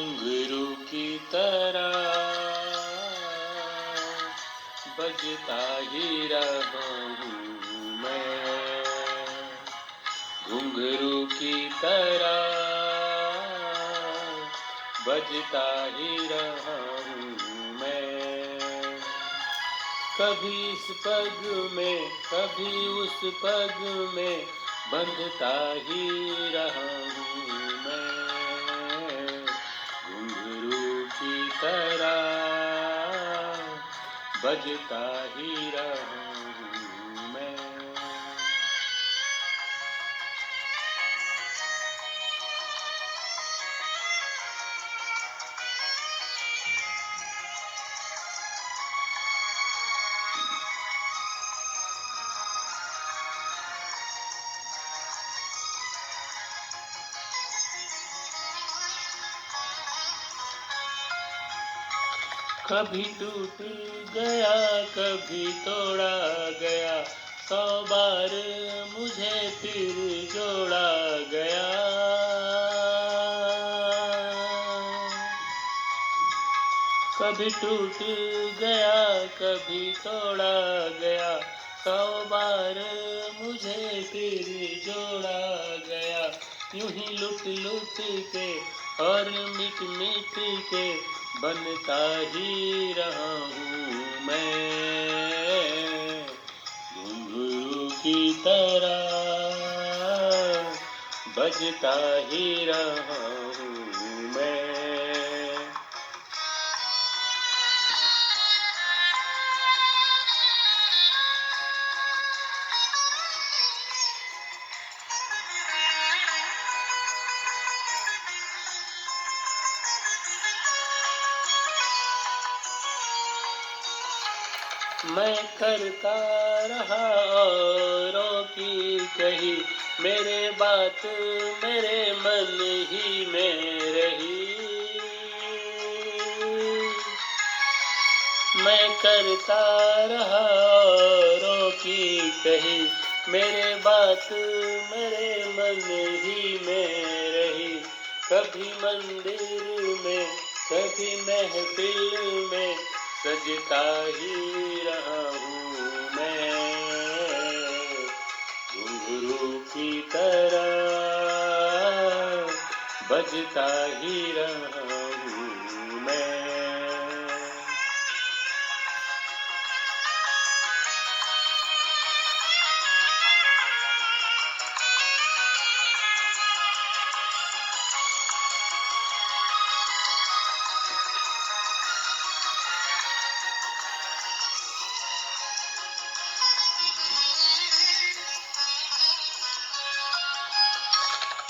घुंघरू की तरह बजता ही रहा हूँ मैं, घुंघरू की तरह बजता ही रहा हूँ मैं। कभी इस पग में कभी उस पग में बंधता ही रहा हूँ मैं, घुंघरू की तरह बजता ही रहा हूँ मैं। कभी टूट गया कभी तोड़ा गया, 100 बार मुझे फिर जोड़ा गया। कभी टूट गया कभी तोड़ा गया, 100 बार मुझे फिर जोड़ा गया। यूं ही लुट लुट के और मिट मिट के बनता ही रहा हूँ मैं, घुंघरू की तरह बजता ही रहा हूँ मैं। मैं करता रहा औरों की कही, मेरे बात मेरे मन ही में रही। मैं करता रहा औरों की कही, मेरे बात मेरे मन ही में रही। कभी मंदिर में कभी महफिल में सजता ही रहा हूँ मैं, घुंघरू की तरह बजता ही रहा हूँ मैं।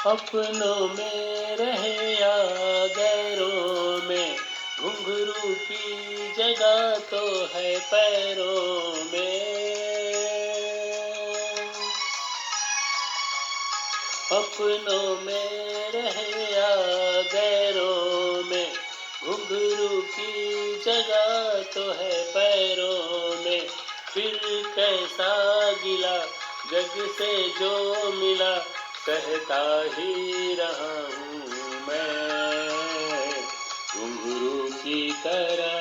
अपनों में रहे या गैरों में, घुंघरू की जगह तो है पैरों में। अपनों में रहे या गैरों में, घुंघरू की जगह तो है पैरों में। फिर कैसा गिला जग से जो मिला, कहता ही रहा हूँ मैं, घुंघरू की तरह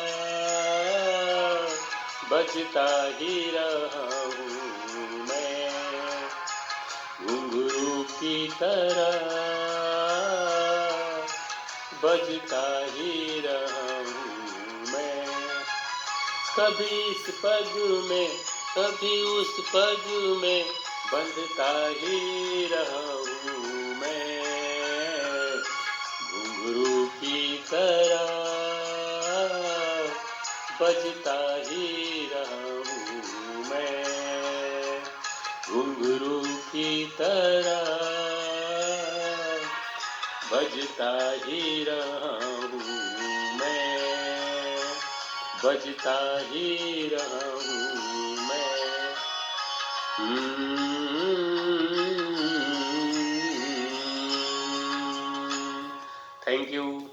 बजता ही रहा हूँ मैं, घुंघरू की तरह बजता ही रहा हूँ मैं। कभी इस पग में कभी उस पग में बंधता ही रहा हूँ मैं, घुंघरू की तरह बजता ही रहा हूँ मैं, घुंघरू की तरह बजता ही रहा हूँ मैं, बजता ही रहा हूँ मैं। Thank you.